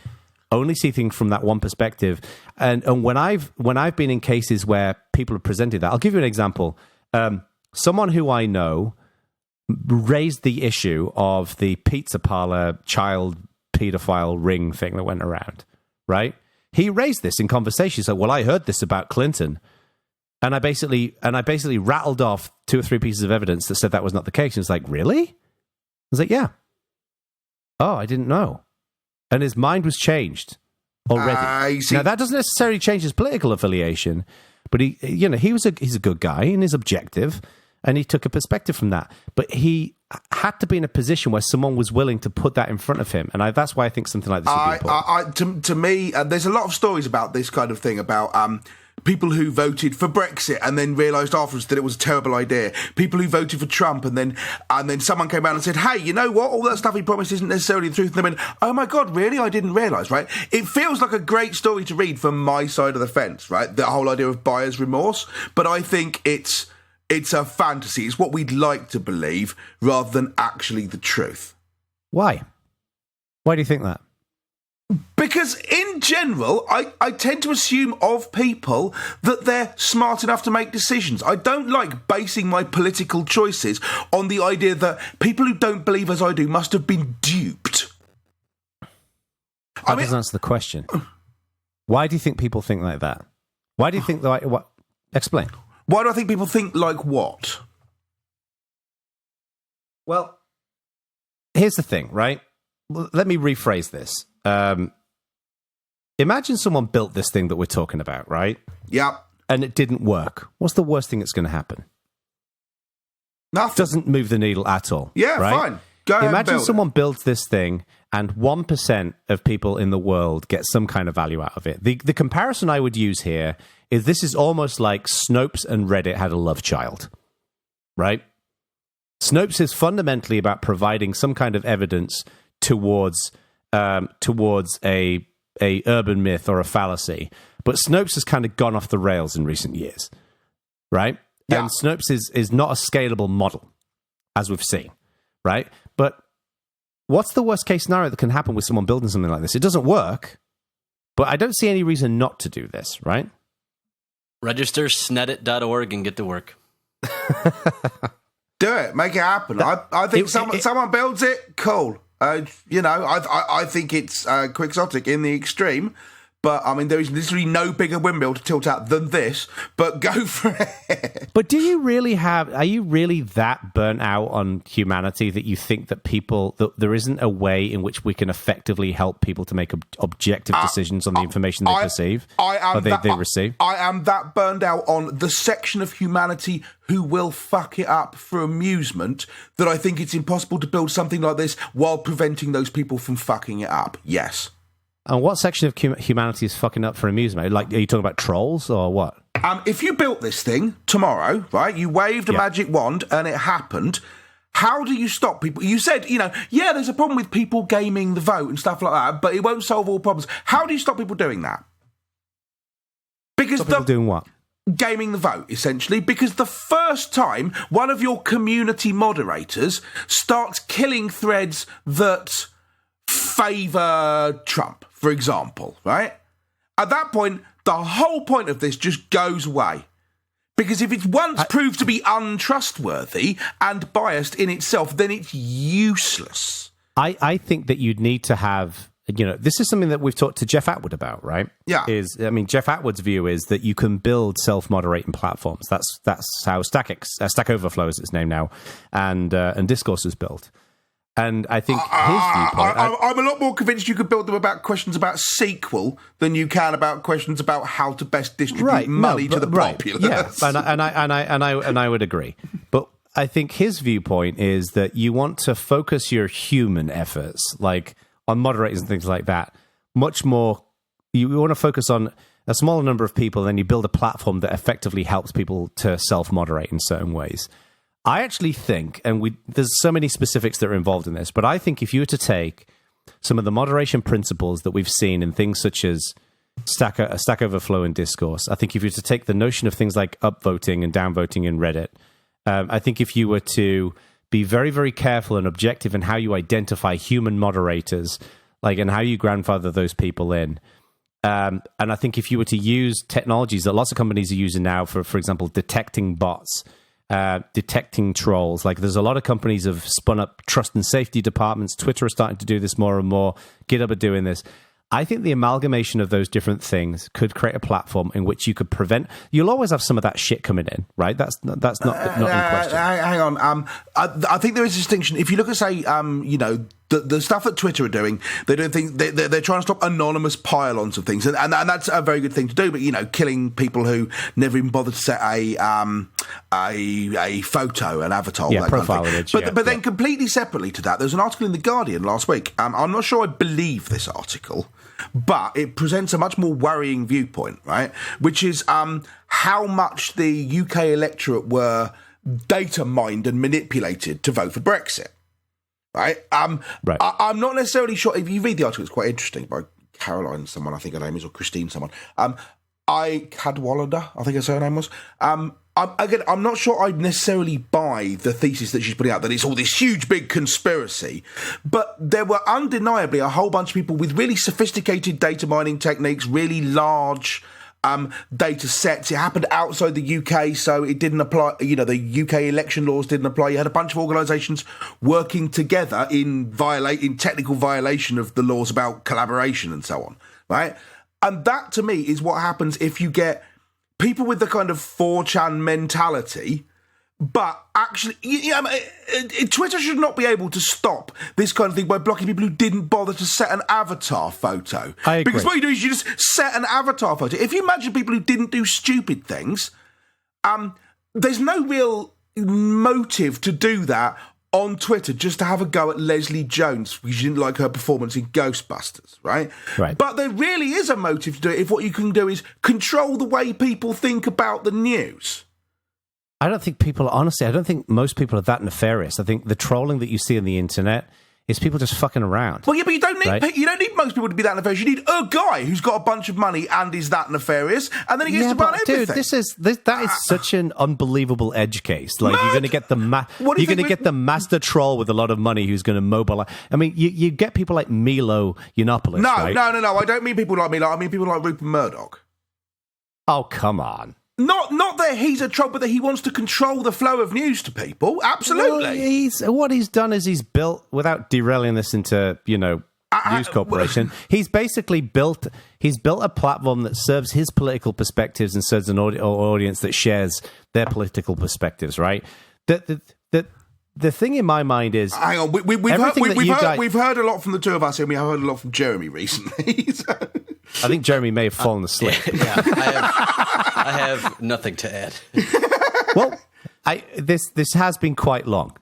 only see things from that one perspective. And when I've been in cases where people have presented that, I'll give you an example. Someone who I know raised the issue of the pizza parlor child pedophile ring thing that went around, right? He raised this in conversation. So, well, I heard this about Clinton. And I basically rattled off 2 or 3 pieces of evidence that said that was not the case. And it's like, really? I was like, yeah. Oh, I didn't know. And his mind was changed already. Now, that doesn't necessarily change his political affiliation, but he's a good guy and is objective, and he took a perspective from that. But he had to be in a position where someone was willing to put that in front of him, and that's why I think something like this would be important. To me, there's a lot of stories about this kind of thing, about people who voted for Brexit and then realised afterwards that it was a terrible idea. People who voted for Trump and then someone came out and said, hey, you know what? All that stuff he promised isn't necessarily the truth. And they went, oh my God, really? I didn't realise, right? It feels like a great story to read from my side of the fence, right? The whole idea of buyer's remorse. But I think it's a fantasy. It's what we'd like to believe rather than actually the truth. Why? Why do you think that? Because in general, I tend to assume of people that they're smart enough to make decisions. I don't like basing my political choices on the idea that people who don't believe as I do must have been duped. That doesn't answer the question. Why do you think people think like that? Why do you think that? What? Explain. Why do I think people think like what? Well, here's the thing, right? Let me rephrase this. Imagine someone built this thing that we're talking about, right? Yep. And it didn't work. What's the worst thing that's going to happen? Nothing. Doesn't move the needle at all. Yeah, right? fine. Go ahead. Imagine someone builds this thing and 1% of people in the world get some kind of value out of it. The comparison I would use here is this is almost like Snopes and Reddit had a love child, right? Snopes is fundamentally about providing some kind of evidence towards a urban myth or a fallacy, but Snopes has kind of gone off the rails in recent years, right? Yeah. And Snopes is not a scalable model, as we've seen, right? But what's the worst case scenario that can happen with someone building something like this? It doesn't work, but I don't see any reason not to do this, right? Register snedit.org and get to work. Do it. Make it happen. I think someone builds it, cool. I think it's quixotic in the extreme, but I mean, there is literally no bigger windmill to tilt out than this, but go for it. But are you really that burnt out on humanity that you think that there isn't a way in which we can effectively help people to make objective decisions on the information they perceive or they receive? I am that burned out on the section of humanity who will fuck it up for amusement that I think it's impossible to build something like this while preventing those people from fucking it up. Yes. And what section of humanity is fucking up for amusement? Like, are you talking about trolls or what? If you built this thing tomorrow, right, you waved a magic wand and it happened, how do you stop people? You said, there's a problem with people gaming the vote and stuff like that, but it won't solve all problems. How do you stop people doing that? Because people doing what? Gaming the vote, essentially, because the first time one of your community moderators starts killing threads that favour Trump, for example, right? At that point, the whole point of this just goes away. Because if it's once proved to be untrustworthy and biased in itself, then it's useless. I think that you'd need to have, this is something that we've talked to Jeff Atwood about, right? Yeah. Jeff Atwood's view is that you can build self-moderating platforms. That's how Stack Overflow is its name now, and Discourse is built. And I think his viewpoint... I'm a lot more convinced you could build them about questions about SQL than you can about questions about how to best distribute money to the populace. Yeah, and I would agree. But I think his viewpoint is that you want to focus your human efforts, like on moderators and things like that, much more... You want to focus on a smaller number of people, then you build a platform that effectively helps people to self-moderate in certain ways. I actually think, and there's so many specifics that are involved in this, but I think if you were to take some of the moderation principles that we've seen in things such as Stack Overflow and discourse, I think if you were to take the notion of things like upvoting and downvoting in Reddit, I think if you were to be very, very careful and objective in how you identify human moderators, and how you grandfather those people in. And I think if you were to use technologies that lots of companies are using now for example, detecting bots, detecting trolls, there's a lot of companies have spun up trust and safety departments. Twitter is starting to do this more and more. GitHub are doing this. I think the amalgamation of those different things could create a platform in which you could prevent. You'll always have some of that shit coming in, right? That's not in question. Hang on. I think there is a distinction. If you look at, say, the stuff that Twitter are doing, they don't think they're trying to stop anonymous pile-ons of things, and that's a very good thing to do. But killing people who never even bothered to set a photo, an avatar, that profile kind of image. But then completely separately to that, there was an article in the Guardian last week. I'm not sure I believe this article, but it presents a much more worrying viewpoint, right? Which is how much the UK electorate were data mined and manipulated to vote for Brexit. Right. Right. I'm not necessarily sure. If you read the article, it's quite interesting, by Caroline, someone I think her name is, or Christine, someone. Cadwallader, I think her surname was. I'm not sure I necessarily buy the thesis that she's putting out, that it's all this huge, big conspiracy. But there were undeniably a whole bunch of people with really sophisticated data mining techniques, really large data sets. It happened outside the UK, so it didn't apply. The UK election laws didn't apply. You had a bunch of organisations working together in technical violation of the laws about collaboration and so on, right? And that, to me, is what happens if you get people with the kind of 4chan mentality. But actually, Twitter should not be able to stop this kind of thing by blocking people who didn't bother to set an avatar photo. I agree. Because what you do is you just set an avatar photo. If you imagine people who didn't do stupid things, there's no real motive to do that on Twitter just to have a go at Leslie Jones because you didn't like her performance in Ghostbusters, right? Right. But there really is a motive to do it if what you can do is control the way people think about the news. I don't think most people are that nefarious. I think the trolling that you see on the internet is people just fucking around. Well, yeah, but you don't need most people to be that nefarious. You need a guy who's got a bunch of money and is that nefarious, and then he gets to run everything. Dude, that is such an unbelievable edge case. You're going to get the the master troll with a lot of money who's going to mobilize. I mean, you get people like Milo Yiannopoulos. No, right? no. I don't mean people like Milo. I mean people like Rupert Murdoch. Oh, come on. Not that he's a troll, but that he wants to control the flow of news to people. Absolutely. Well, what he's done is he's built, without derailing this into, News Corporation, he's basically built a platform that serves his political perspectives and serves an audience that shares their political perspectives, right? The thing in my mind is... Hang on, we've heard a lot from the two of us, and we have heard a lot from Jeremy recently. So. I think Jeremy may have fallen asleep. Yeah, I have nothing to add. Well, this has been quite long,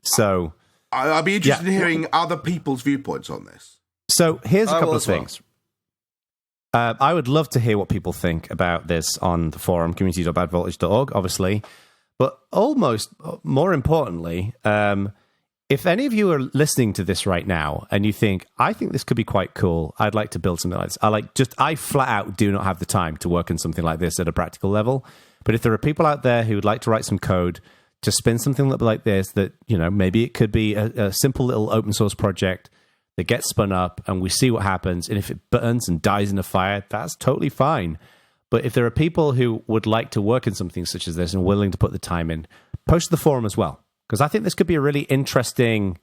so... I'd be interested in hearing other people's viewpoints on this. So here's a couple of things. I would love to hear what people think about this on the forum, community.badvoltage.org, obviously. But almost more importantly, if any of you are listening to this right now and you think, I think this could be quite cool, I'd like to build something like this. I flat out do not have the time to work on something like this at a practical level. But if there are people out there who would like to write some code to spin something like this, that, maybe it could be a simple little open source project that gets spun up and we see what happens. And if it burns and dies in a fire, that's totally fine. But if there are people who would like to work in something such as this and willing to put the time in, post to the forum as well. Because I think this could be a really interesting...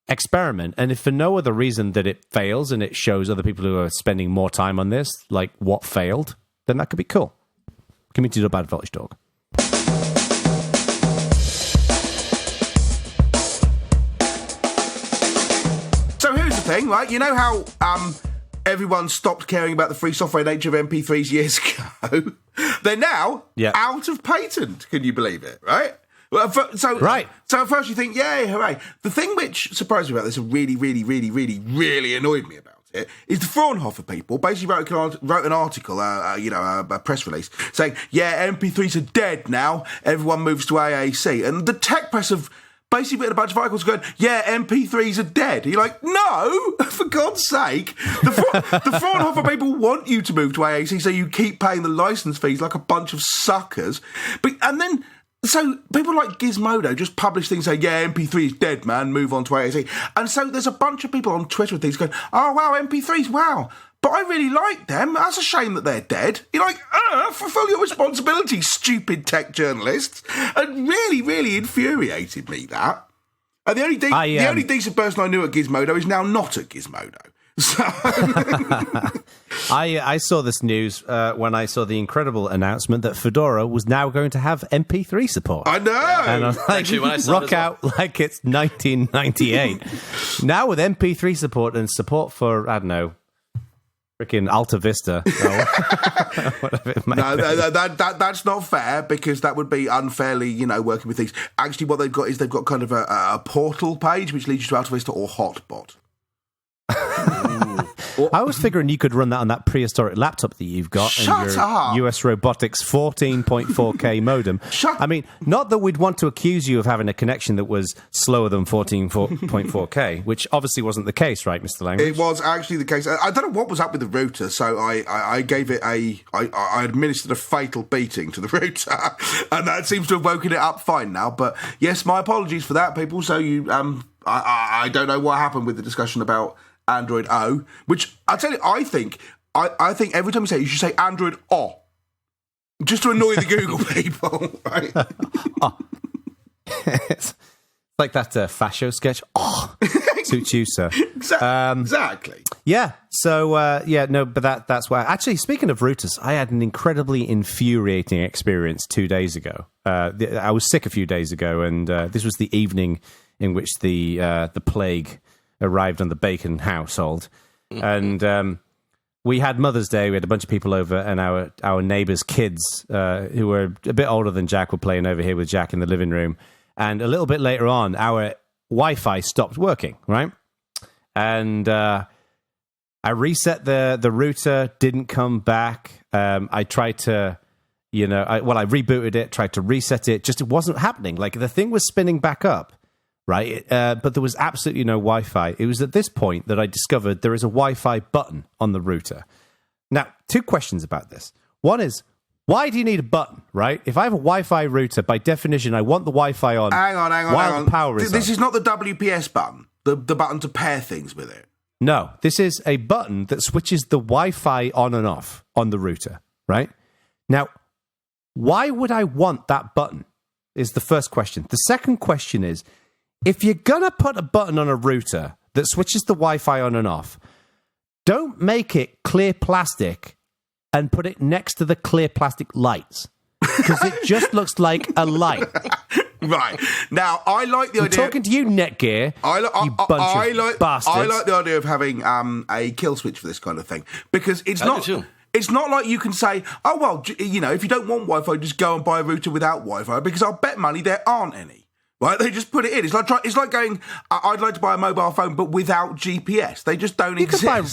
experiment. And if for no other reason that it fails and it shows other people who are spending more time on this, like what failed, then that could be cool. Community.badvoltage.org. So here's the thing, right? You know how... everyone stopped caring about the free software nature of MP3s years ago. They're now out of patent. Can you believe it? Right? Well, so at first you think, yay, hooray. The thing which surprised me about this and really, really, really, really, really annoyed me about it is the Fraunhofer people basically wrote an article, a press release, saying, yeah, MP3s are dead now, everyone moves to AAC. And the tech press have basically written a bunch of articles going, yeah, MP3s are dead. And you're like, no, for God's sake. The Fraunhofer people want you to move to AAC, so you keep paying the license fees like a bunch of suckers. So people like Gizmodo just publish things saying, yeah, MP3 is dead, man, move on to AAC. And so there's a bunch of people on Twitter and things going, oh, wow, MP3s, wow. But I really like them. That's a shame that they're dead. You're like, fulfill your responsibility, stupid tech journalists. And really, really infuriated me, that. And the only decent person I knew at Gizmodo is now not at Gizmodo. So I saw this news when I saw the incredible announcement that Fedora was now going to have MP3 support. I know. And I was like, actually, when I saw rock out like it's 1998. Now with MP3 support and support for, I don't know, freaking Alta Vista. Whatever it might be. That's not fair, because that would be unfairly, working with things. Actually, what they've got kind of a portal page which leads you to Alta Vista or Hotbot. I was figuring you could run that on that prehistoric laptop that you've got. Shut up! US Robotics 14.4K modem. I mean, not that we'd want to accuse you of having a connection that was slower than 14.4K, which obviously wasn't the case, right, Mr. Langridge? It was actually the case. I don't know what was up with the router, so I gave it I administered a fatal beating to the router, and that seems to have woken it up fine now. But yes, my apologies for that, people. So I don't know what happened with the discussion about Android O, which I tell you, I think every time you say it, you should say Android O, just to annoy the Google people, right? It's like that Fascio sketch. Oh, suits you, sir. Exactly. Yeah. So but that's why. Actually, speaking of routers, I had an incredibly infuriating experience 2 days ago. I was sick a few days ago, and this was the evening in which the plague arrived on the Bacon household. And we had Mother's Day. We had a bunch of people over, and our neighbours' kids, who were a bit older than Jack, were playing over here with Jack in the living room. And a little bit later on, our Wi-Fi stopped working, right? And I reset the router, didn't come back. I tried to, I rebooted it, tried to reset it. Just it wasn't happening. Like, the thing was spinning back up. Right, but there was absolutely no Wi-Fi. It was at this point that I discovered there is a Wi-Fi button on the router. Now, two questions about this. One is, why do you need a button, right? If I have a Wi-Fi router, by definition, I want the Wi-Fi on. Hang on. The power is This on. is not the WPS button, the button to pair things with it. No, this is a button that switches the Wi-Fi on and off on the router, right? Now, why would I want that button is the first question. The second question is, if you're going to put a button on a router that switches the Wi-Fi on and off, don't make it clear plastic and put it next to the clear plastic lights, because it just looks like a light. Right. Now, I like the idea... I'm talking to you, Netgear, you bunch of bastards. I like the idea of having a kill switch for this kind of thing, because it's not... It's not like you can say, oh, well, if you don't want Wi-Fi, just go and buy a router without Wi-Fi, because I'll bet money there aren't any. Right, they just put it in. It's like going, I'd like to buy a mobile phone, but without GPS. They just don't exist. You can buy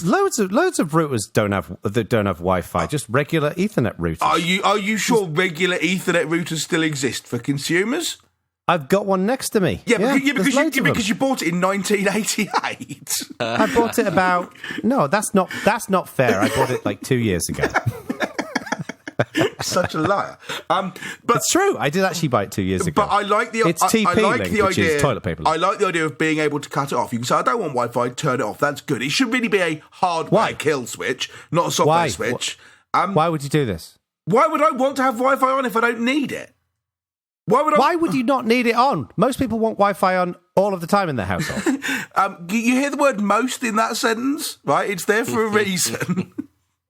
loads of routers don't have Wi-Fi. Just regular Ethernet routers. Are you sure regular Ethernet routers still exist for consumers? I've got one next to me. Because you bought it in 1988. I bought it about... No, that's not fair. I bought it like 2 years ago. Such a liar. But it's true. I did actually buy it 2 years ago. But I like the it's TP-Link, which is toilet paper. I like the idea of being able to cut it off. You can say, I don't want Wi-Fi, turn it off. That's good. It should really be a hardware kill switch, not a software switch. Why would you do this? Why would I want to have Wi-Fi on if I don't need it? Why would you not need it on? Most people want Wi-Fi on all of the time in their household. You hear the word most in that sentence, right? It's there for a reason.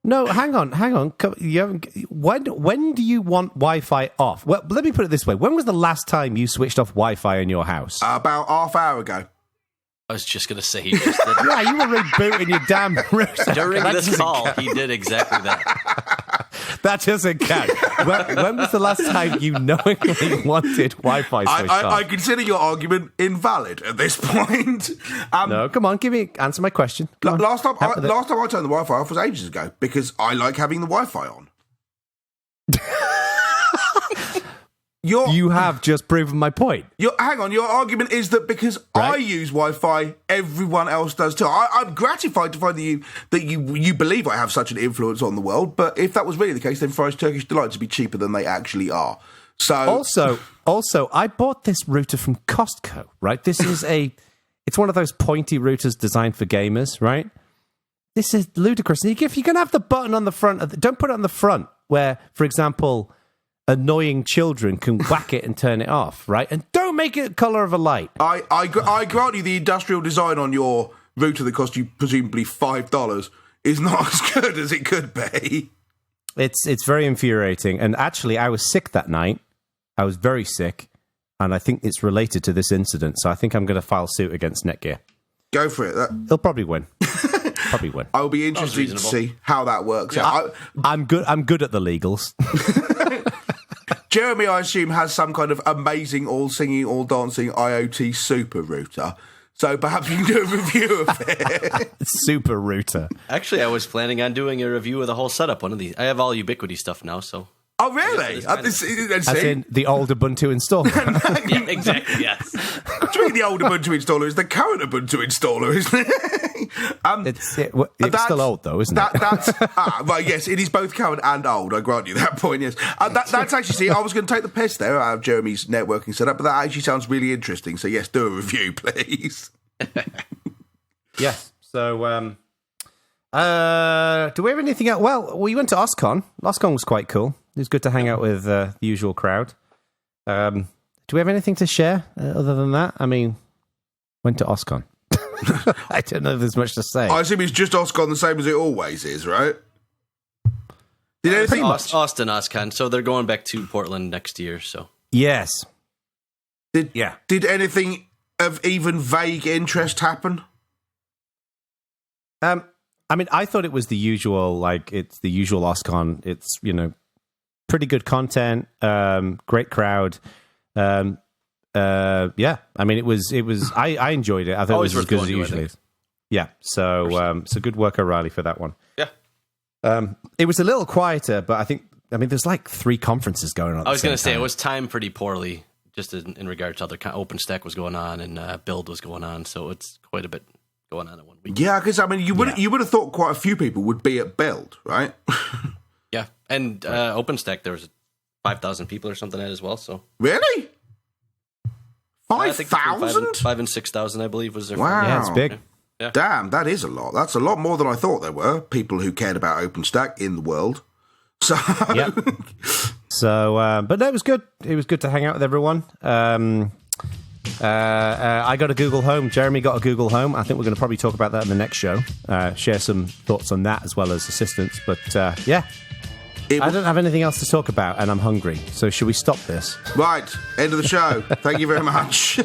No, hang on. When do you want Wi-Fi off? Well, let me put it this way. When was the last time you switched off Wi-Fi in your house? About half hour ago. I was just going to say he just did. Yeah, you were rebooting your damn router. During this call, he did exactly that. That doesn't count. When was the last time you knowingly wanted Wi-Fi switched on? I consider your argument invalid at this point. No, come on, answer my question. Last time I turned the Wi-Fi off was ages ago because I like having the Wi-Fi on. You have just proven my point. Hang on, your argument is that because I use Wi-Fi, everyone else does too. I'm gratified to find that you believe I have such an influence on the world, but if that was really the case, then Fry's Turkish Delights would be cheaper than they actually are. So Also, I bought this router from Costco, right? This is it's one of those pointy routers designed for gamers, right? This is ludicrous. If you're going to have the button on the front, don't put it on the front where, for example, annoying children can whack it and turn it off, right? And don't make it the colour of a light. I grant you the industrial design on your router that cost you presumably $5 is not as good as it could be. It's very infuriating. And actually, I was sick that night. I was very sick. And I think it's related to this incident. So I think I'm going to file suit against Netgear. Go for it. He'll probably win. I will be interested to see how that works out. I'm good at the legals. Jeremy, I assume, has some kind of amazing, all-singing, all-dancing IoT super router. So perhaps you can do a review of it. Super router. Actually, I was planning on doing a review of the whole setup. One of these. I have all Ubiquity stuff now, so... Oh, really? As in the old Ubuntu installer. Yeah, exactly, yes. What do you mean the old Ubuntu installer is the current Ubuntu installer, isn't it? It's still old, though, isn't it? Right, yes, it is both current and old, I grant you that point, yes. That's actually, see, I was going to take the piss there out of Jeremy's networking setup, but that actually sounds really interesting, so yes, do a review, please. Yes, so... do we have anything else? Well, we went to OSCON. OSCON was quite cool. It was good to hang out with the usual crowd. Do we have anything to share other than that? I mean, went to OSCON. I don't know if there's much to say. I assume it's just OSCON the same as it always is, right? Did anything Austin OSCON, so they're going back to Portland next year, so. Yes. Did anything of even vague interest happen? I mean, I thought it was the usual, it's the usual OSCON. It's, pretty good content, great crowd. Yeah, I mean, it was. I enjoyed it. I thought always it was as good as it usually is. Yeah, so good work, O'Reilly, for that one. Yeah. It was a little quieter, but there's like 3 conferences going on. I was going to say, it was timed pretty poorly, just in regard to other OpenStack was going on and Build was going on, so it's quite a bit going on in 1 week. Yeah, because you would have thought quite a few people would be at Build, right? Yeah, and OpenStack, there was 5,000 people or something at as well. So really, 5,000, 5,000 and 6,000, I believe, was there. Wow, yeah, it's big. Yeah. Damn, that is a lot. That's a lot more than I thought there were people who cared about OpenStack in the world. So, yep. So, but no, it was good. It was good to hang out with everyone. I got a Google Home. Jeremy got a Google Home. I think we're going to probably talk about that in the next show. Share some thoughts on that as well as assistance. But yeah, I don't have anything else to talk about, and I'm hungry. So should we stop this? Right, end of the show. Thank you very much.